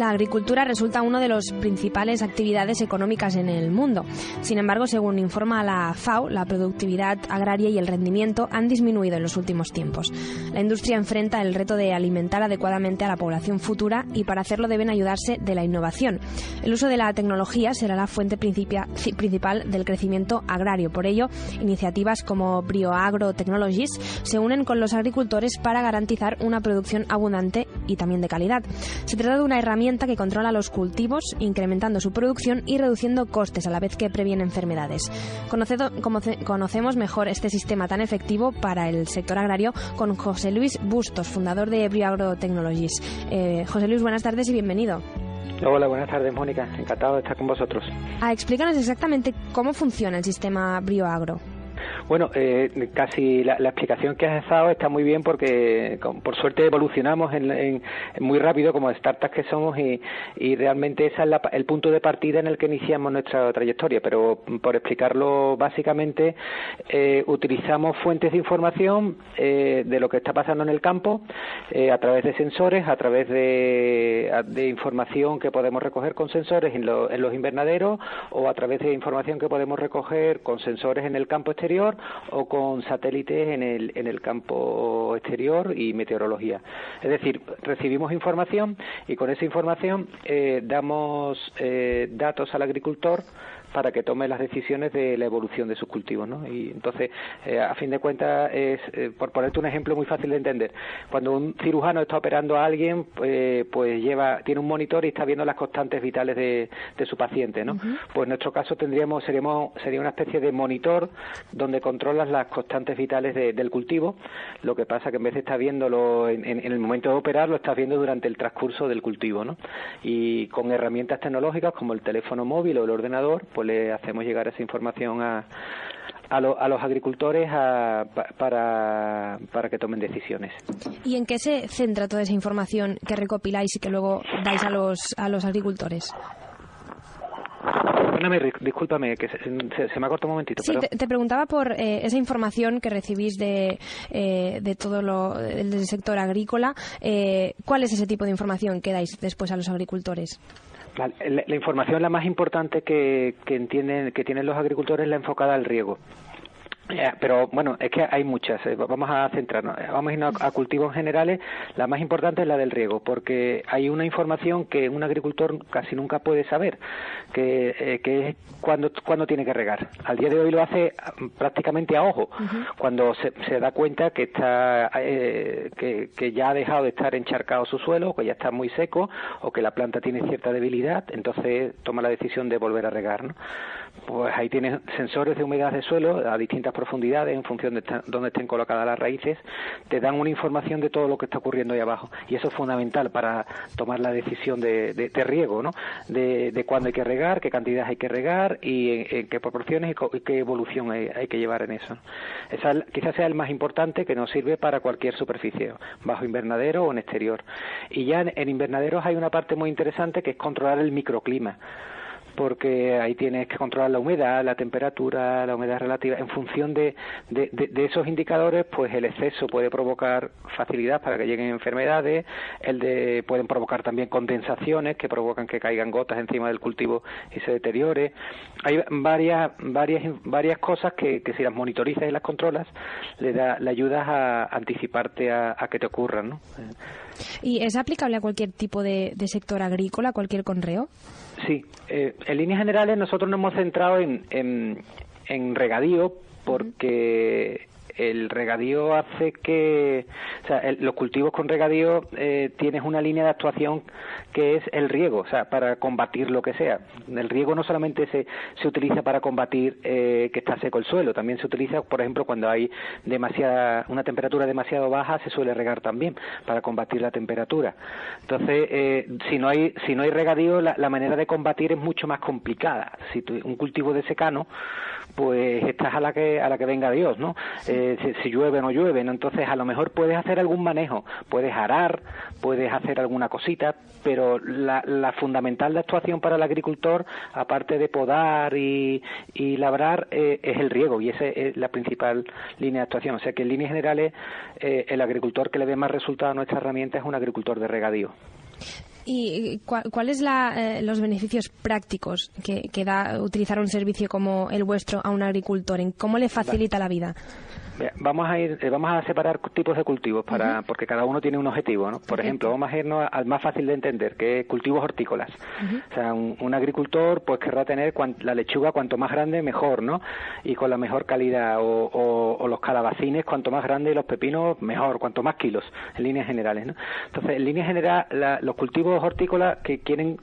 la agricultura resulta una de las principales actividades económicas en el mundo. Sin embargo, según informa la FAO, la productividad agraria y el rendimiento han disminuido en los últimos tiempos. La industria enfrenta el reto de alimentar adecuadamente a la población futura y para hacerlo deben ayudarse de la innovación. El uso de la tecnología será la fuente principal del crecimiento agrario. Por ello, iniciativas como Bioagro Technologies se unen con los agricultores para garantizar una producción abundante y también de calidad. Se trata de una herramienta que controla los cultivos, incrementando su producción y reduciendo costes a la vez que previene enfermedades. Conocemos mejor este sistema tan efectivo para el sector agrario con José Luis Bustos, fundador de Bioagro Technologies. José Luis, buenas tardes y bienvenido. Hola, buenas tardes, Mónica. Encantado de estar con vosotros. Explícanos exactamente cómo funciona el sistema Bioagro. Bueno, casi la explicación que has dado está muy bien porque por suerte evolucionamos muy rápido como startups que somos y realmente ese es el punto de partida en el que iniciamos nuestra trayectoria, pero por explicarlo básicamente utilizamos fuentes de información de lo que está pasando en el campo a través de sensores, a través de información que podemos recoger con sensores en los invernaderos o a través de información que podemos recoger con sensores en el campo exterior o con satélites en el campo exterior y meteorología. Es decir, recibimos información y con esa información damos datos al agricultor para que tome las decisiones de la evolución de sus cultivos, ¿no? Y entonces, a fin de cuentas, por ponerte un ejemplo muy fácil de entender, cuando un cirujano está operando a alguien, pues tiene un monitor y está viendo las constantes vitales de su paciente, ¿no? Uh-huh. Pues en nuestro caso sería una especie de monitor donde controlas las constantes vitales del cultivo. Lo que pasa que en vez de estar viéndolo en el momento de operar, lo estás viendo durante el transcurso del cultivo, ¿no? Y con herramientas tecnológicas como el teléfono móvil o el ordenador, pues le hacemos llegar esa información a los agricultores para que tomen decisiones. ¿Y en qué se centra toda esa información que recopiláis y que luego dais a los agricultores? Discúlpame, que se me ha cortado un momentito. Sí, te preguntaba por esa información que recibís de todo del sector agrícola. ¿Cuál es ese tipo de información que dais después a los agricultores? La información la más importante que tienen los agricultores es la enfocada al riego. Pero bueno, es que hay muchas. Vamos a centrarnos. Vamos a irnos a cultivos generales. La más importante es la del riego, porque hay una información que un agricultor casi nunca puede saber, que es cuándo tiene que regar. Al día de hoy lo hace prácticamente a ojo, uh-huh. Cuando se da cuenta que está que ya ha dejado de estar encharcado su suelo, que ya está muy seco, o que la planta tiene cierta debilidad, entonces toma la decisión de volver a regar, ¿no? Pues ahí tienes sensores de humedad de suelo a distintas profundidades en función de dónde estén colocadas las raíces, te dan una información de todo lo que está ocurriendo ahí abajo y eso es fundamental para tomar la decisión de riego, ¿no? De cuándo hay que regar, qué cantidad hay que regar y en qué proporciones y qué evolución hay que llevar en eso. Esa quizás sea el más importante que nos sirve para cualquier superficie, bajo invernadero o en exterior. Y ya en invernaderos hay una parte muy interesante que es controlar el microclima, porque ahí tienes que controlar la humedad, la temperatura, la humedad relativa. En función de esos indicadores, pues el exceso puede provocar facilidad para que lleguen enfermedades, pueden provocar también condensaciones que provocan que caigan gotas encima del cultivo y se deteriore. Hay varias cosas que si las monitorizas y las controlas, le ayudas a anticiparte a que te ocurran, ¿no? ¿Y es aplicable a cualquier tipo de sector agrícola, cualquier conreo? Sí, en líneas generales nosotros nos hemos centrado en regadío porque el regadío hace que, o sea, los cultivos con regadío tienes una línea de actuación que es el riego, o sea, para combatir lo que sea. El riego no solamente se utiliza para combatir que está seco el suelo, también se utiliza, por ejemplo, cuando hay una temperatura demasiado baja, se suele regar también para combatir la temperatura. Entonces, si no hay regadío, la manera de combatir es mucho más complicada. Si un cultivo de secano, pues estás a la que venga Dios, ¿no? Si llueve o no llueve, ¿no? Entonces a lo mejor puedes hacer algún manejo, puedes arar, puedes hacer alguna cosita, pero la fundamental de actuación para el agricultor, aparte de podar y labrar, es el riego, y esa es la principal línea de actuación. O sea que en líneas generales el agricultor que le dé más resultado a nuestra herramienta es un agricultor de regadío. ¿Y cuáles los beneficios prácticos que da utilizar un servicio como el vuestro a un agricultor? ¿En cómo le facilita la vida? Vamos a separar tipos de cultivos porque cada uno tiene un objetivo, ¿no? Por ejemplo, vamos a irnos al más fácil de entender, que es cultivos hortícolas. O sea, un agricultor pues querrá tener la lechuga cuanto más grande mejor, ¿no? Y con la mejor calidad, o los calabacines cuanto más grande y los pepinos mejor, cuanto más kilos, en líneas generales, ¿no? Entonces, en líneas generales, los cultivos hortícolas que quieren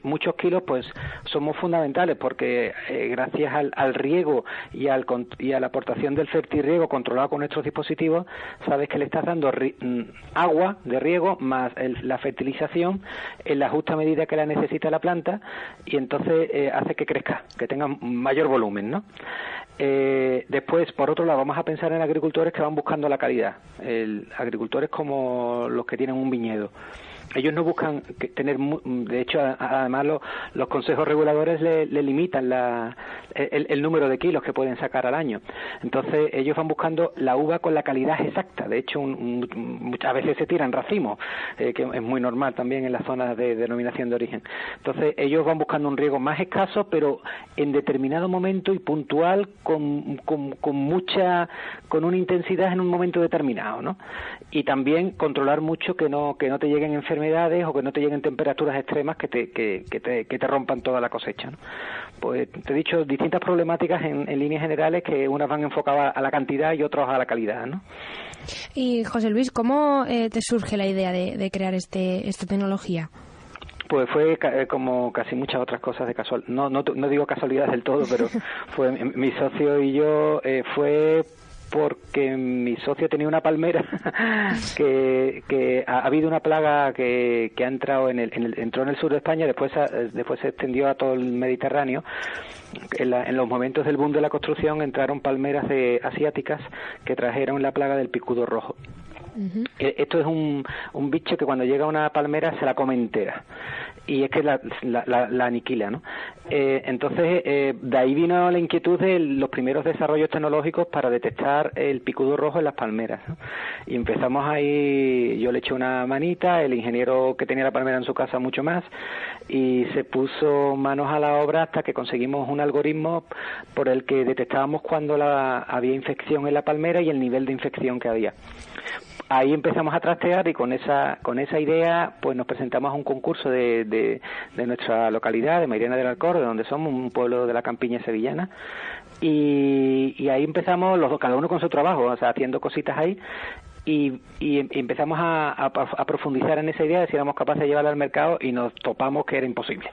muchos kilos, pues somos fundamentales porque gracias al riego y a la aportación del fertirriego controlado con nuestros dispositivos, sabes que le estás dando agua de riego más la fertilización en la justa medida que la necesita la planta, y entonces hace que crezca, que tenga mayor volumen, ¿no? Después, por otro lado, vamos a pensar en agricultores que van buscando la calidad. Agricultores como los que tienen un viñedo. Ellos no buscan tener, de hecho, además los consejos reguladores le limitan el número de kilos que pueden sacar al año. Entonces, ellos van buscando la uva con la calidad exacta. De hecho, muchas veces se tiran racimos, que es muy normal también en las zonas de denominación de origen. Entonces, ellos van buscando un riego más escaso, pero en determinado momento y puntual, con una intensidad en un momento determinado, ¿no? Y también controlar mucho que no te lleguen enfermedades o que no te lleguen temperaturas extremas que te rompan toda la cosecha, ¿no? Pues te he dicho distintas problemáticas en líneas generales, que unas van enfocadas a la cantidad y otras a la calidad, ¿no? Y José Luis, ¿cómo te surge la idea de crear esta tecnología? Pues fue como casi muchas otras cosas de casual. No digo casualidad del todo, pero fue mi socio y yo, fue porque mi socio tenía una palmera que ha habido una plaga que ha entrado entró en el sur de España, después se extendió a todo el Mediterráneo. En los momentos del boom de la construcción entraron palmeras asiáticas que trajeron la plaga del picudo rojo. Esto es un bicho que cuando llega a una palmera se la come entera, y es que la aniquila, ¿no? Entonces, de ahí vino la inquietud de los primeros desarrollos tecnológicos para detectar el picudo rojo en las palmeras, ¿no? Y empezamos ahí, yo le eché una manita, el ingeniero que tenía la palmera en su casa mucho más, y se puso manos a la obra hasta que conseguimos un algoritmo por el que detectábamos cuando había infección en la palmera y el nivel de infección que había. Ahí empezamos a trastear, y con esa idea pues nos presentamos a un concurso de nuestra localidad, de Mairena del Alcor, de donde somos, un pueblo de la campiña sevillana, y ahí empezamos cada uno con su trabajo, o sea, haciendo cositas ahí, y empezamos a profundizar en esa idea de si éramos capaces de llevarla al mercado, y nos topamos que era imposible.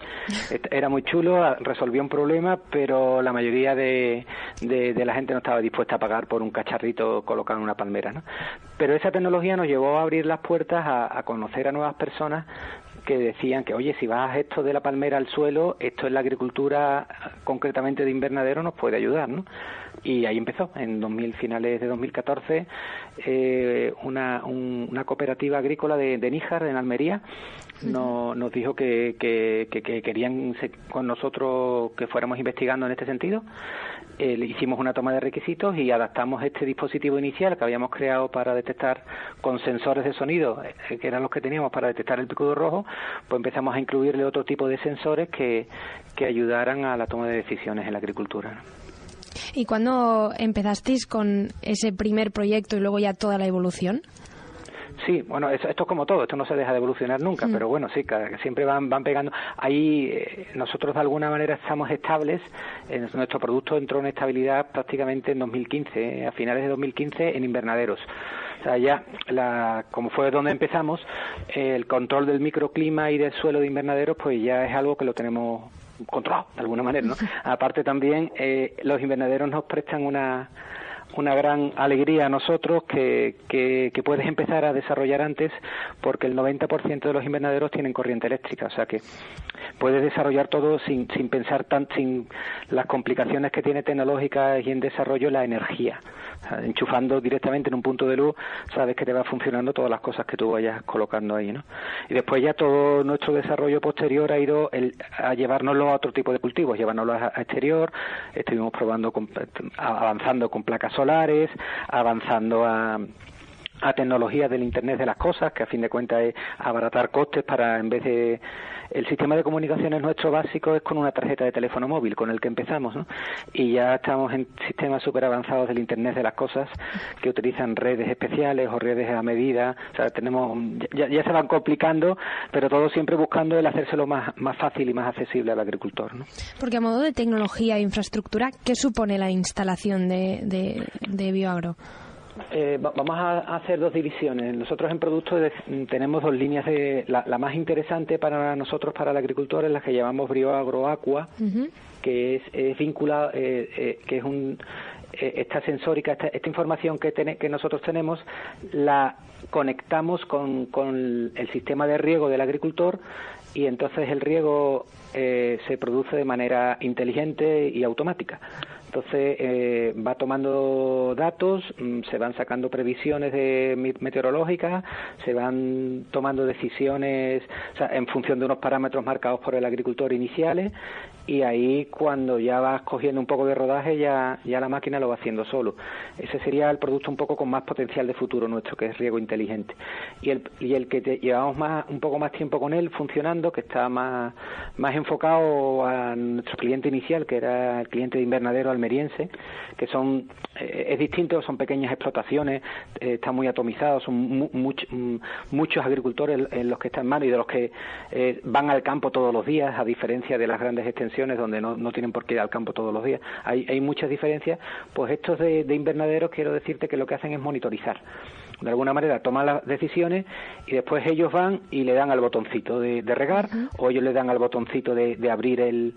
Era muy chulo, resolvía un problema, pero la mayoría de la gente no estaba dispuesta a pagar por un cacharrito colocado en una palmera, ¿no? Pero esa tecnología nos llevó a abrir las puertas a conocer a nuevas personas que decían que, oye, si vas esto de la palmera al suelo, esto en la agricultura, concretamente de invernadero, nos puede ayudar, ¿no? Y ahí empezó, en finales de 2014, una cooperativa agrícola de Níjar, en Almería, nos dijo que querían con nosotros que fuéramos investigando en este sentido. Le hicimos una toma de requisitos y adaptamos este dispositivo inicial que habíamos creado para detectar con sensores de sonido, que eran los que teníamos para detectar el picudo rojo. Pues empezamos a incluirle otro tipo de sensores que ayudaran a la toma de decisiones en la agricultura, ¿no? ¿Y cuándo empezasteis con ese primer proyecto y luego ya toda la evolución? Sí, bueno, esto es como todo, esto no se deja de evolucionar nunca, pero bueno, sí, siempre van pegando. Ahí nosotros de alguna manera estamos estables, nuestro producto entró en estabilidad prácticamente en 2015, a finales de 2015, en invernaderos. O sea, ya, como fue donde empezamos, el control del microclima y del suelo de invernaderos, pues ya es algo que lo tenemos controlado, de alguna manera, ¿no? Aparte también, los invernaderos nos prestan una gran alegría a nosotros que puedes empezar a desarrollar antes, porque el 90% de los invernaderos tienen corriente eléctrica, o sea que puedes desarrollar todo sin pensar sin las complicaciones que tiene tecnológicas y en desarrollo la energía. O sea, enchufando directamente en un punto de luz, sabes que te va funcionando todas las cosas que tú vayas colocando ahí, ¿no? Y después ya todo nuestro desarrollo posterior ha ido a llevárnoslo a otro tipo de cultivos, llevárnoslo a exterior. Estuvimos probando, avanzando con placas solares, avanzando a a tecnologías del Internet de las cosas, que a fin de cuentas es abaratar costes para, en vez de... El sistema de comunicaciones nuestro básico es con una tarjeta de teléfono móvil, con el que empezamos, ¿no? Y ya estamos en sistemas súper avanzados del Internet de las cosas que utilizan redes especiales o redes a medida. O sea, ya se van complicando, pero todo siempre buscando el hacérselo más fácil y más accesible al agricultor, ¿no? Porque a modo de tecnología e infraestructura, ¿qué supone la instalación de Bioagro? Vamos a hacer dos divisiones. Nosotros en productos tenemos dos líneas. La más interesante para nosotros, para el agricultor, es la que llamamos Bioagro Aqua, que es vinculado, que es esta sensórica, esta información que nosotros tenemos, la conectamos con el sistema de riego del agricultor, y entonces el riego se produce de manera inteligente y automática. Entonces va tomando datos, se van sacando previsiones meteorológicas, se van tomando decisiones, o sea, en función de unos parámetros marcados por el agricultor iniciales, y ahí cuando ya vas cogiendo un poco de rodaje ya la máquina lo va haciendo solo. Ese sería el producto un poco con más potencial de futuro nuestro, que es riego inteligente. Y el que llevamos un poco más tiempo con él funcionando, que está más enfocado a nuestro cliente inicial, que era el cliente de invernadero almeriense, que es distinto, son pequeñas explotaciones, están muy atomizados, son muchos agricultores en los que están en mano, y de los que van al campo todos los días, a diferencia de las grandes extensiones donde no tienen por qué ir al campo todos los días. Hay muchas diferencias. Pues estos de invernaderos, quiero decirte que lo que hacen es monitorizar. De alguna manera toman las decisiones y después ellos van y le dan al botoncito de regar, o ellos le dan al botoncito de abrir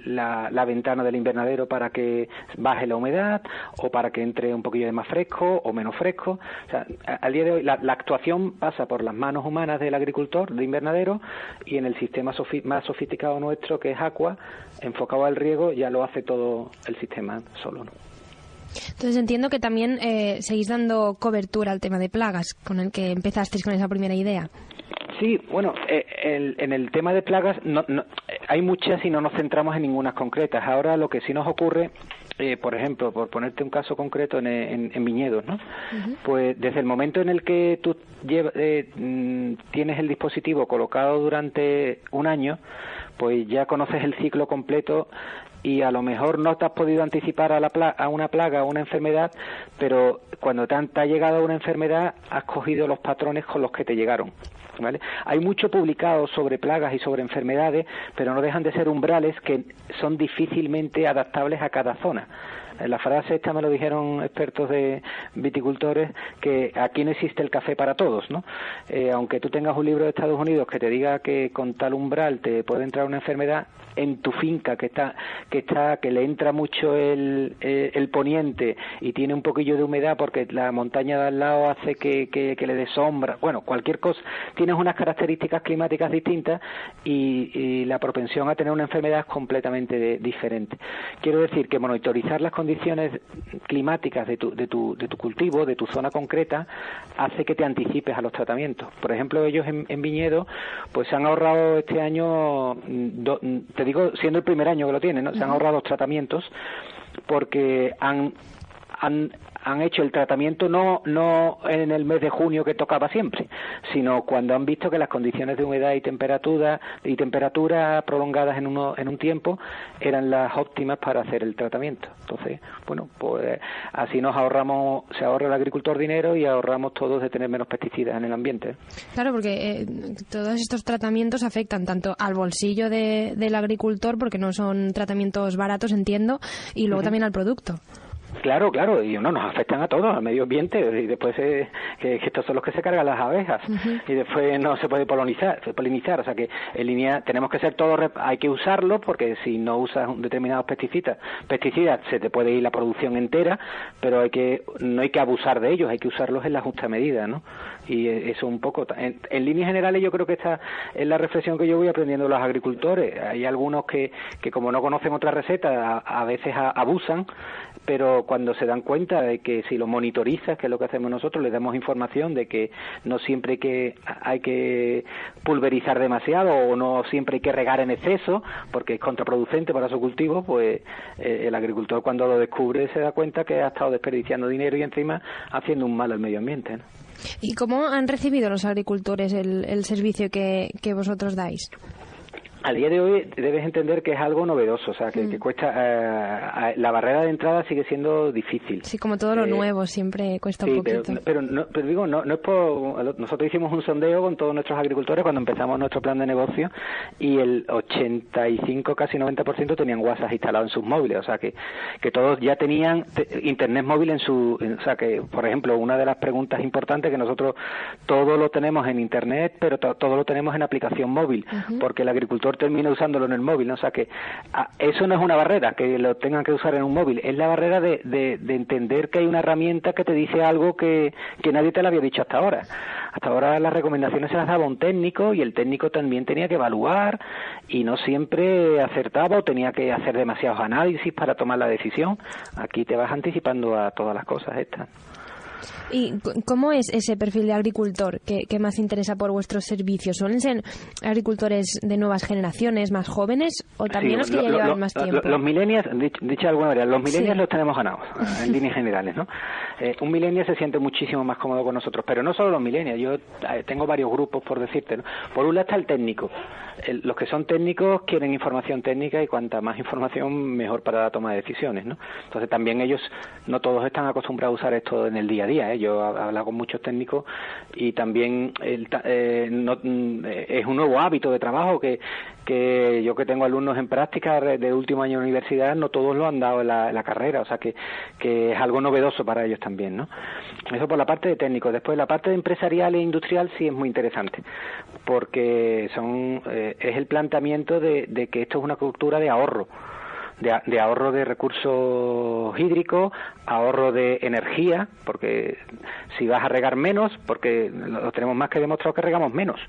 la ventana del invernadero para que baje la humedad, o para que entre un poquillo de más fresco o menos fresco. O sea, al día de hoy la actuación pasa por las manos humanas del agricultor de invernadero, y en el sistema más sofisticado nuestro, que es Aqua, enfocado al riego, ya lo hace todo el sistema solo, ¿no? Entonces entiendo que también seguís dando cobertura al tema de plagas, con el que empezasteis con esa primera idea. Sí, bueno, en el tema de plagas hay muchas y no nos centramos en ninguna concretas. Ahora lo que sí nos ocurre, por ejemplo, por ponerte un caso concreto en viñedos, ¿no? Pues desde el momento en el que tú tienes el dispositivo colocado durante un año, pues ya conoces el ciclo completo, y a lo mejor no te has podido anticipar a una plaga, a una enfermedad, pero cuando te ha llegado una enfermedad has cogido los patrones con los que te llegaron, ¿vale? Hay mucho publicado sobre plagas y sobre enfermedades, pero no dejan de ser umbrales que son difícilmente adaptables a cada zona. La frase esta me lo dijeron expertos de viticultores, que aquí no existe el café para todos, ¿no? Aunque tú tengas un libro de Estados Unidos que te diga que con tal umbral te puede entrar una enfermedad, en tu finca que le entra mucho el poniente y tiene un poquillo de humedad porque la montaña de al lado hace que le dé sombra, bueno, cualquier cosa, tienes unas características climáticas distintas y la propensión a tener una enfermedad es completamente diferente. Quiero decir que monitorizar las condiciones climáticas de tu cultivo, de tu zona concreta, hace que te anticipes a los tratamientos. Por ejemplo, ellos en viñedo pues se han ahorrado este año, te digo, siendo el primer año que lo tienen, ¿no? Se han ahorrado los tratamientos porque han hecho el tratamiento no en el mes de junio que tocaba siempre, sino cuando han visto que las condiciones de humedad y temperatura prolongadas en un tiempo eran las óptimas para hacer el tratamiento. Entonces, bueno, pues así se ahorra el agricultor dinero y ahorramos todos de tener menos pesticidas en el ambiente. Claro, porque todos estos tratamientos afectan tanto al bolsillo del agricultor, porque no son tratamientos baratos, entiendo, y luego también al producto. Claro, y nos afectan a todos, al medio ambiente, y después que estos son los que se cargan las abejas, y después no se puede polinizar, o sea que en línea tenemos que ser todos, hay que usarlos, porque si no usas determinados pesticidas se te puede ir la producción entera, pero no hay que abusar de ellos, hay que usarlos en la justa medida, ¿no? Y eso un poco, en líneas generales yo creo que esta es la reflexión que yo voy aprendiendo de los agricultores. Hay algunos que como no conocen otra receta, a veces abusan, pero cuando se dan cuenta de que si lo monitorizas, que es lo que hacemos nosotros, les damos información de que no siempre hay que pulverizar demasiado o no siempre hay que regar en exceso, porque es contraproducente para su cultivo, pues el agricultor cuando lo descubre se da cuenta que ha estado desperdiciando dinero y encima haciendo un mal al medio ambiente, ¿no? ¿Y cómo han recibido los agricultores el servicio que vosotros dais? Al día de hoy debes entender que es algo novedoso, o sea, que cuesta, la barrera de entrada sigue siendo difícil. Sí, como todo lo nuevo, siempre cuesta un poquito. Pero digo, no es por... Nosotros hicimos un sondeo con todos nuestros agricultores cuando empezamos nuestro plan de negocio y el 85, casi 90% tenían WhatsApp instalado en sus móviles, o sea, que todos ya tenían internet móvil o sea, que, por ejemplo, una de las preguntas importantes que nosotros todo lo tenemos en internet, pero todo lo tenemos en aplicación móvil, porque el agricultor termina usándolo en el móvil, ¿no? O sea que eso no es una barrera que lo tengan que usar en un móvil, es la barrera de entender que hay una herramienta que te dice algo que nadie te lo había dicho hasta ahora. Hasta ahora las recomendaciones se las daba un técnico y el técnico también tenía que evaluar y no siempre acertaba o tenía que hacer demasiados análisis para tomar la decisión. Aquí te vas anticipando a todas las cosas estas. ¿Y cómo es ese perfil de agricultor que más interesa por vuestros servicios? ¿Suelen ser agricultores de nuevas generaciones, más jóvenes, o también los que ya llevan más tiempo? Los millennials, dicho de alguna manera, los millennials los tenemos ganados, en líneas generales, ¿no? Un millennial se siente muchísimo más cómodo con nosotros, pero no solo los millennials, yo tengo varios grupos, por decirte, ¿no? Por un lado está el técnico. Los que son técnicos quieren información técnica y cuanta más información mejor para la toma de decisiones, ¿no? Entonces también ellos, no todos están acostumbrados a usar esto en el día a día, ¿eh? Yo he hablado con muchos técnicos y también es un nuevo hábito de trabajo que yo que tengo alumnos en práctica de último año de universidad, no todos lo han dado en la carrera, o sea que es algo novedoso para ellos también, ¿no? Eso por la parte de técnico. Después la parte de empresarial e industrial sí es muy interesante, porque es el planteamiento de que esto es una cultura de ahorro. De ahorro de recursos hídricos, ahorro de energía, porque si vas a regar menos, porque lo tenemos más que demostrado que regamos menos,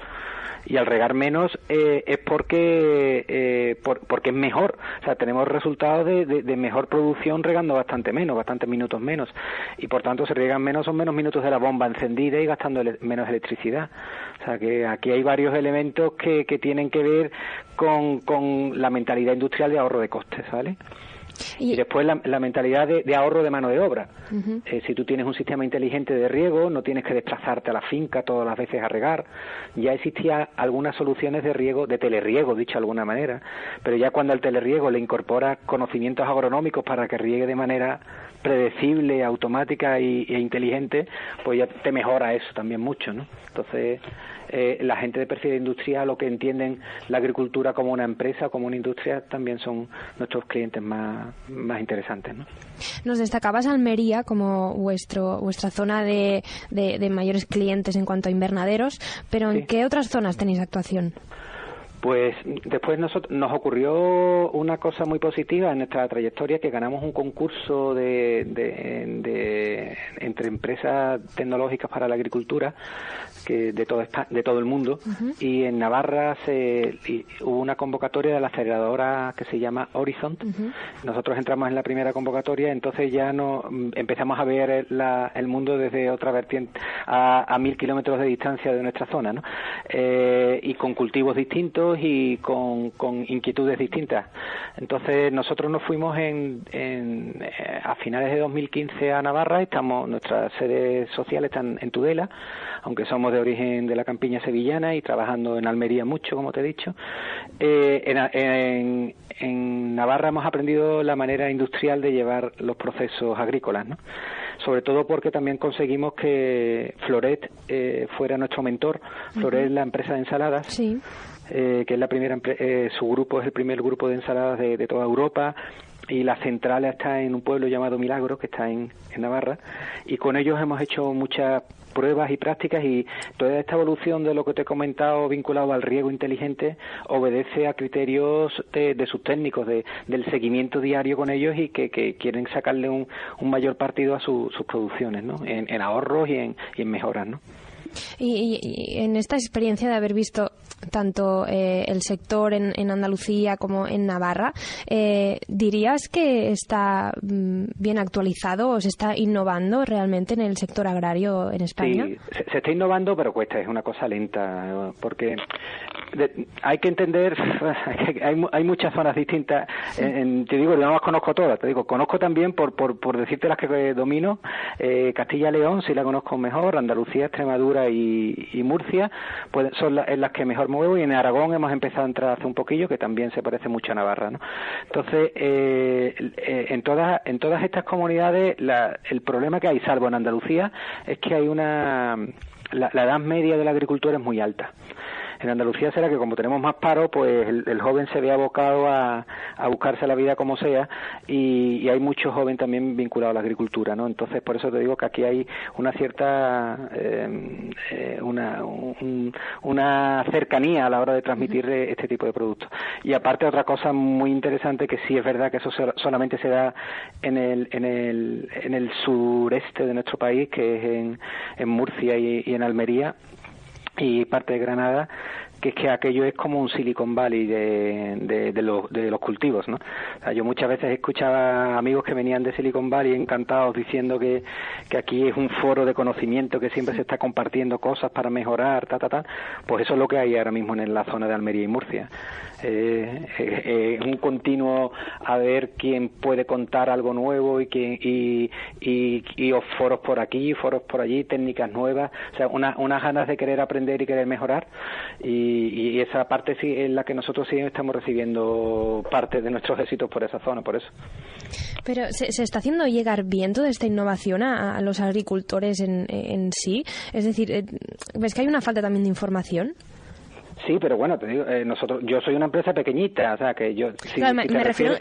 y al regar menos es porque es mejor, o sea, tenemos resultados de mejor producción regando bastantes minutos menos, y por tanto se riegan menos, son menos minutos de la bomba encendida y gastando menos electricidad. O sea que aquí hay varios elementos que tienen que ver con la mentalidad industrial de ahorro de costes, ¿vale? Y después la mentalidad de ahorro de mano de obra. Si tú tienes un sistema inteligente de riego, no tienes que desplazarte a la finca todas las veces a regar. Ya existían algunas soluciones de riego, de telerriego, dicho de alguna manera, pero ya cuando al telerriego le incorporas conocimientos agronómicos para que riegue de manera predecible, automática e inteligente, pues ya te mejora eso también mucho, ¿no? Entonces, la gente de perfil industrial o que entienden la agricultura como una empresa, como una industria, también son nuestros clientes más interesantes, ¿no? Nos destacabas Almería como vuestra zona de mayores clientes en cuanto a invernaderos, pero ¿en qué otras zonas tenéis actuación? Pues después nos ocurrió una cosa muy positiva en nuestra trayectoria, que ganamos un concurso entre empresas tecnológicas para la agricultura de todo el mundo, y en Navarra hubo una convocatoria de la aceleradora que se llama Horizont. Nosotros entramos en la primera convocatoria, entonces ya empezamos a ver el mundo desde otra vertiente, a 1000 kilómetros de distancia de nuestra zona, ¿no? Y con cultivos distintos y con inquietudes distintas. Entonces nosotros nos fuimos a finales de 2015 a Navarra. Nuestras sedes sociales están en Tudela, aunque somos de origen de la campiña sevillana y trabajando en Almería mucho, como te he dicho. En Navarra hemos aprendido la manera industrial de llevar los procesos agrícolas, ¿no? Sobre todo porque también conseguimos que Floret fuera nuestro mentor. Floret es la empresa de ensaladas. Sí. Que es la primera su grupo es el primer grupo de ensaladas de toda Europa, y la central está en un pueblo llamado Milagro, que está en Navarra, y con ellos hemos hecho muchas pruebas y prácticas, y toda esta evolución de lo que te he comentado vinculado al riego inteligente obedece a criterios de sus técnicos, del seguimiento diario con ellos, y que quieren sacarle un mayor partido a sus producciones, ¿no? En ahorros y en mejoras, ¿no? Y en esta experiencia de haber visto tanto el sector en Andalucía como en Navarra. ¿Dirías que está bien actualizado o se está innovando realmente en el sector agrario en España? Sí, se está innovando, pero cuesta, es una cosa lenta, porque hay que entender que hay muchas zonas distintas. Te digo, yo no las conozco todas, te digo, conozco también, por decirte las que domino, Castilla-León sí la conozco mejor, Andalucía, Extremadura y Murcia pues son en las que mejor muevo, y en Aragón hemos empezado a entrar hace un poquillo, que también se parece mucho a Navarra, ¿no? Entonces, en todas estas comunidades el problema que hay, salvo en Andalucía, es que hay la edad media del agricultor es muy alta. En Andalucía será que como tenemos más paro, pues el joven se ve abocado a buscarse la vida como sea, y hay muchos jóvenes también vinculados a la agricultura, ¿no? Entonces, por eso te digo que aquí hay una cierta una cercanía a la hora de transmitir este tipo de productos. Y aparte, otra cosa muy interesante, que sí es verdad que eso solamente se da en el sureste de nuestro país, que es en Murcia y en Almería y parte de Granada, que es que aquello es como un Silicon Valley de los cultivos, ¿no? O sea, yo muchas veces escuchaba amigos que venían de Silicon Valley encantados diciendo que aquí es un foro de conocimiento, que siempre se está compartiendo cosas para mejorar, pues eso es lo que hay ahora mismo en la zona de Almería y Murcia. Un continuo a ver quién puede contar algo nuevo y foros por aquí, foros por allí, técnicas nuevas, o sea, unas ganas de querer aprender y querer mejorar, y esa parte sí es la que nosotros sí estamos recibiendo parte de nuestros éxitos por esa zona, por eso. Pero ¿se está haciendo llegar bien toda esta innovación a los agricultores en sí? Es decir, ¿ves que hay una falta también de información? Sí, pero bueno, te digo, yo soy una empresa pequeñita, o sea, que yo... Si te refieres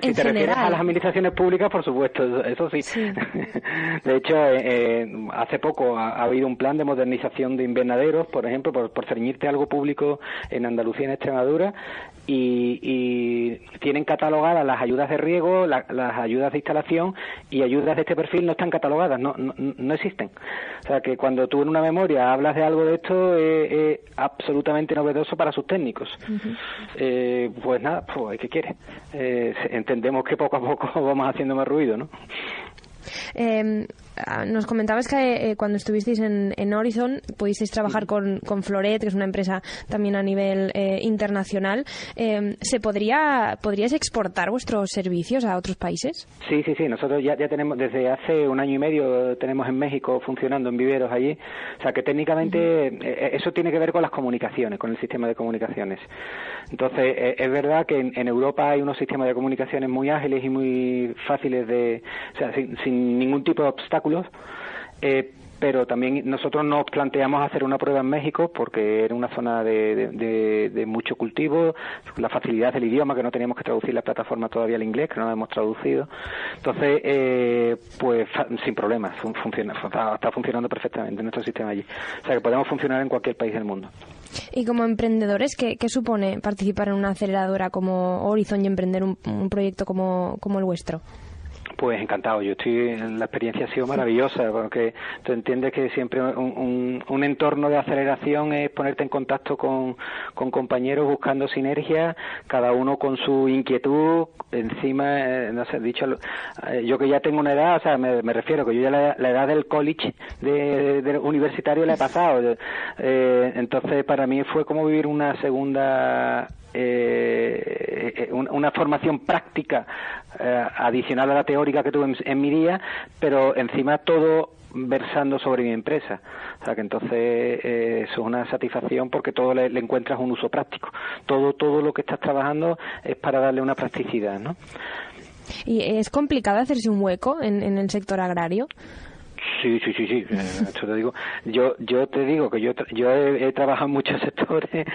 a las administraciones públicas, por supuesto, eso sí. De hecho, hace poco ha habido un plan de modernización de invernaderos, por ejemplo, por ceñirte a algo público en Andalucía y en Extremadura, y tienen catalogadas las ayudas de riego, las ayudas de instalación, y ayudas de este perfil no están catalogadas, no existen. O sea, que cuando tú en una memoria hablas de algo de esto, es absolutamente novedoso para sus técnicos. Pues nada, pues ¿qué quiere? Entendemos que poco a poco vamos haciendo más ruido, ¿no? Nos comentabas que cuando estuvisteis en Horizon pudisteis trabajar con Floret, que es una empresa también a nivel internacional. ¿Podríais exportar vuestros servicios a otros países? Sí. Nosotros ya tenemos, desde hace 1 año y medio, tenemos en México funcionando en viveros allí. O sea, que técnicamente eso tiene que ver con las comunicaciones, con el sistema de comunicaciones. Entonces, es verdad que en Europa hay unos sistemas de comunicaciones muy ágiles y muy fáciles o sea, sin ningún tipo de obstáculos, pero también nosotros nos planteamos hacer una prueba en México porque era una zona de mucho cultivo, la facilidad del idioma, que no teníamos que traducir la plataforma todavía al inglés, que no la hemos traducido. Entonces, pues sin problemas, está funcionando perfectamente nuestro sistema allí. O sea, que podemos funcionar en cualquier país del mundo. Y como emprendedores, ¿qué supone participar en una aceleradora como Horizon y emprender un proyecto como el vuestro? Pues encantado, la experiencia ha sido maravillosa, porque tú entiendes que siempre un entorno de aceleración es ponerte en contacto con compañeros buscando sinergias, cada uno con su inquietud, encima, no sé, yo que ya tengo una edad, o sea, me refiero que yo ya la edad del college, del universitario la he pasado, entonces para mí fue como vivir una segunda... una formación práctica adicional a la teórica que tuve en mi día, pero encima todo versando sobre mi empresa. O sea que entonces eso es una satisfacción, porque todo le encuentras un uso práctico. Todo lo que estás trabajando es para darle una practicidad, ¿no? ¿Y es complicado hacerse un hueco en el sector agrario? Sí. Esto te digo. Yo te digo que yo he trabajado en muchos sectores.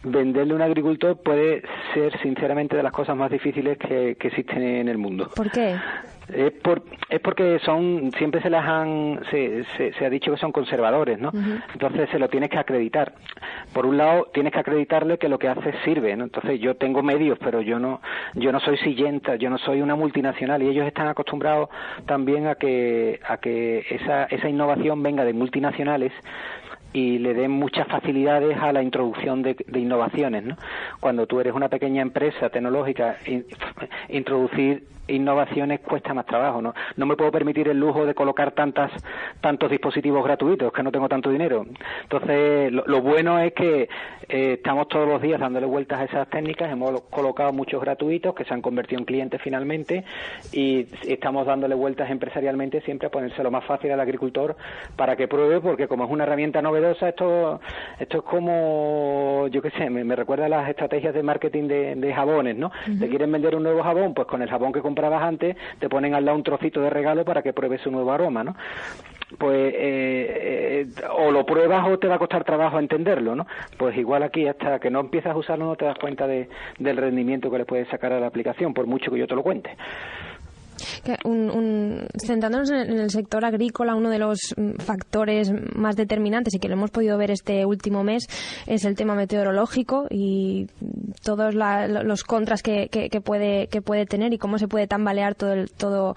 Venderle a un agricultor puede ser, sinceramente, de las cosas más difíciles que existen en el mundo. ¿Por qué? Es porque siempre se ha dicho que son conservadores, ¿no? Uh-huh. Entonces se lo tienes que acreditar. Por un lado, tienes que acreditarle que lo que hace sirve, ¿no? Entonces yo tengo medios, pero yo no soy Syngenta, yo no soy una multinacional, y ellos están acostumbrados también a que esa innovación venga de multinacionales, y le den muchas facilidades a la introducción de innovaciones, ¿no? Cuando tú eres una pequeña empresa tecnológica, introducir innovaciones cuesta más trabajo, ¿no? No me puedo permitir el lujo de colocar tantos dispositivos gratuitos, que no tengo tanto dinero. Entonces, lo bueno es que estamos todos los días dándole vueltas a esas técnicas, hemos colocado muchos gratuitos que se han convertido en clientes finalmente y estamos dándole vueltas empresarialmente siempre a ponérselo más fácil al agricultor para que pruebe, porque como es una herramienta novedosa, esto es como, yo qué sé, me recuerda a las estrategias de marketing de jabones, ¿no? Uh-huh. Te quieren vender un nuevo jabón, pues con el jabón que comprabas antes te ponen al lado un trocito de regalo para que pruebes su nuevo aroma, ¿no? Pues o lo pruebas o te va a costar trabajo entenderlo, ¿no? Pues igual aquí, hasta que no empiezas a usarlo no te das cuenta del rendimiento que le puedes sacar a la aplicación, por mucho que yo te lo cuente. Centrándonos en el sector agrícola, uno de los factores más determinantes y que lo hemos podido ver este último mes es el tema meteorológico y todos los contras que puede tener y cómo se puede tambalear toda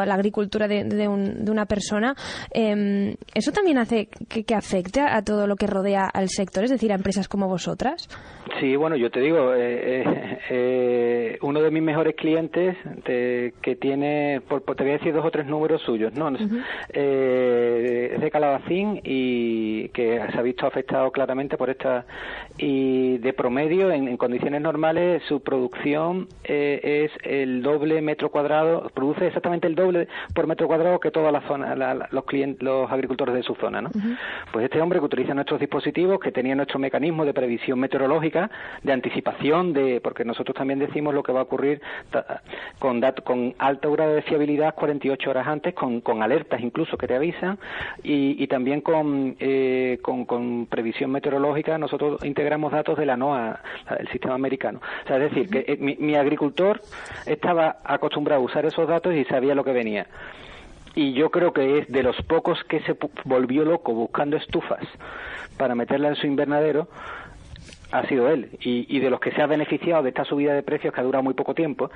la agricultura de una persona. ¿Eso también hace que afecte a todo lo que rodea al sector, es decir, a empresas como vosotras? Sí, bueno, yo te digo, uno de mis mejores clientes que tiene, te voy a decir 2 o 3 números suyos, ¿no? Uh-huh. Es de Calabacín y que se ha visto afectado claramente por esta, y de promedio en condiciones normales su producción es el doble metro cuadrado, produce exactamente el doble por metro cuadrado que toda la zona, los agricultores de su zona, ¿no? Uh-huh. Pues este hombre que utiliza nuestros dispositivos, que tenía nuestro mecanismo de previsión meteorológica, de anticipación, porque nosotros también decimos lo que va a ocurrir con alta grado de fiabilidad 48 horas antes, con alertas incluso que te avisan, y también con previsión meteorológica. Nosotros integramos datos de la NOAA, el sistema americano. O sea, es decir, que mi agricultor estaba acostumbrado a usar esos datos y sabía lo que venía. Y yo creo que es de los pocos que se volvió loco buscando estufas para meterla en su invernadero, ha sido él, y de los que se ha beneficiado de esta subida de precios que ha durado muy poco tiempo,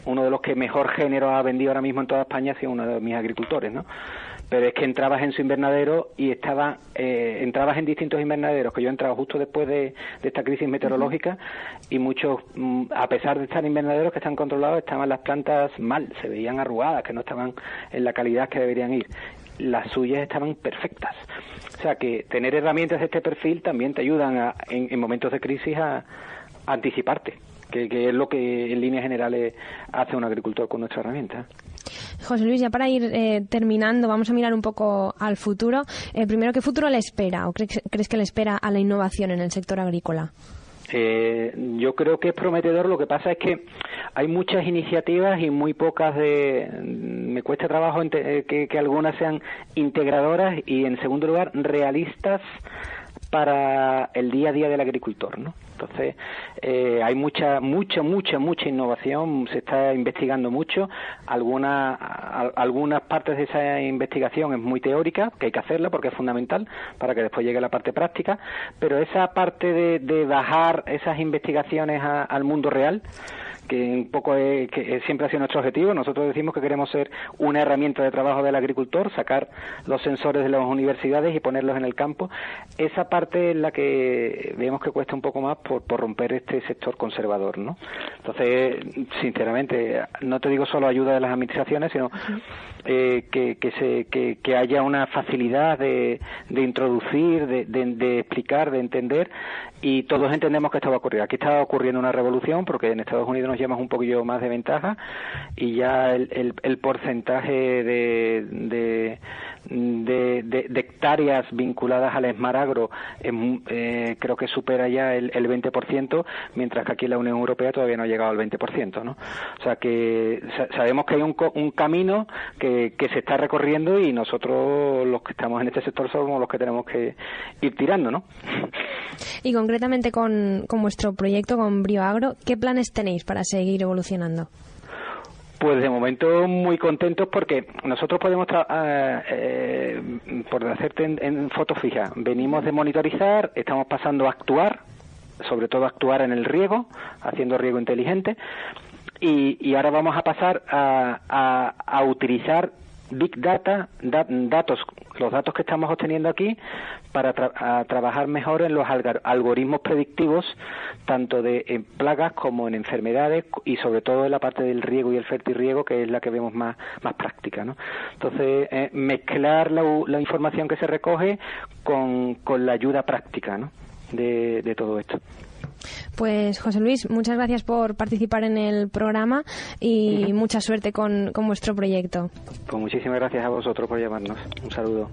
uno de los que mejor género ha vendido ahora mismo en toda España ha sido uno de mis agricultores, ¿no? Pero es que entrabas en su invernadero y entrabas en distintos invernaderos, que yo he entrado justo después de esta crisis meteorológica, y muchos, a pesar de estar en invernaderos que están controlados, estaban las plantas mal, se veían arrugadas, que no estaban en la calidad que deberían ir. Las suyas estaban perfectas. O sea que tener herramientas de este perfil también te ayudan en momentos de crisis a anticiparte, que es lo que en líneas generales hace un agricultor con nuestra herramienta. José Luis, ya para ir terminando, vamos a mirar un poco al futuro. Primero, ¿qué futuro le espera o crees que le espera a la innovación en el sector agrícola? Yo creo que es prometedor. Lo que pasa es que hay muchas iniciativas y muy pocas me cuesta trabajo que algunas sean integradoras y, en segundo lugar, realistas para el día a día del agricultor, ¿no? Entonces, hay mucha innovación, se está investigando mucho. Algunas partes de esa investigación es muy teórica, que hay que hacerla porque es fundamental para que después llegue la parte práctica, pero esa parte de bajar esas investigaciones al mundo real, que un poco que siempre ha sido nuestro objetivo. Nosotros decimos que queremos ser una herramienta de trabajo del agricultor, sacar los sensores de las universidades y ponerlos en el campo. Esa parte es la que vemos que cuesta un poco más por romper este sector conservador, ¿no? Entonces, sinceramente, no te digo solo ayuda de las administraciones, sino que haya una facilidad de introducir, de explicar, de entender, y todos entendemos que esto va a ocurrir. Aquí está ocurriendo una revolución porque en Estados Unidos nos llevamos un poquillo más de ventaja y ya el porcentaje de hectáreas vinculadas al Smart Agro creo que supera ya el 20%, mientras que aquí en la Unión Europea todavía no ha llegado al 20%, ¿no? O sea que sabemos que hay un camino que se está recorriendo y nosotros los que estamos en este sector somos los que tenemos que ir tirando, ¿no? Y concretamente con vuestro proyecto, con Brioagro, ¿qué planes tenéis para seguir evolucionando? Pues de momento muy contentos porque nosotros podemos, por hacerte en foto fija, venimos de monitorizar, estamos pasando a actuar, sobre todo a actuar en el riego, haciendo riego inteligente, y ahora vamos a pasar a utilizar Big Data, datos, los datos que estamos obteniendo aquí, para trabajar mejor en los algoritmos predictivos, tanto de plagas como en enfermedades, y sobre todo en la parte del riego y el fertirriego, que es la que vemos más práctica, ¿no? Entonces, mezclar la información que se recoge con la ayuda práctica, ¿no?, de todo esto. Pues José Luis, muchas gracias por participar en el programa y mucha suerte con vuestro proyecto. Pues muchísimas gracias a vosotros por llamarnos. Un saludo.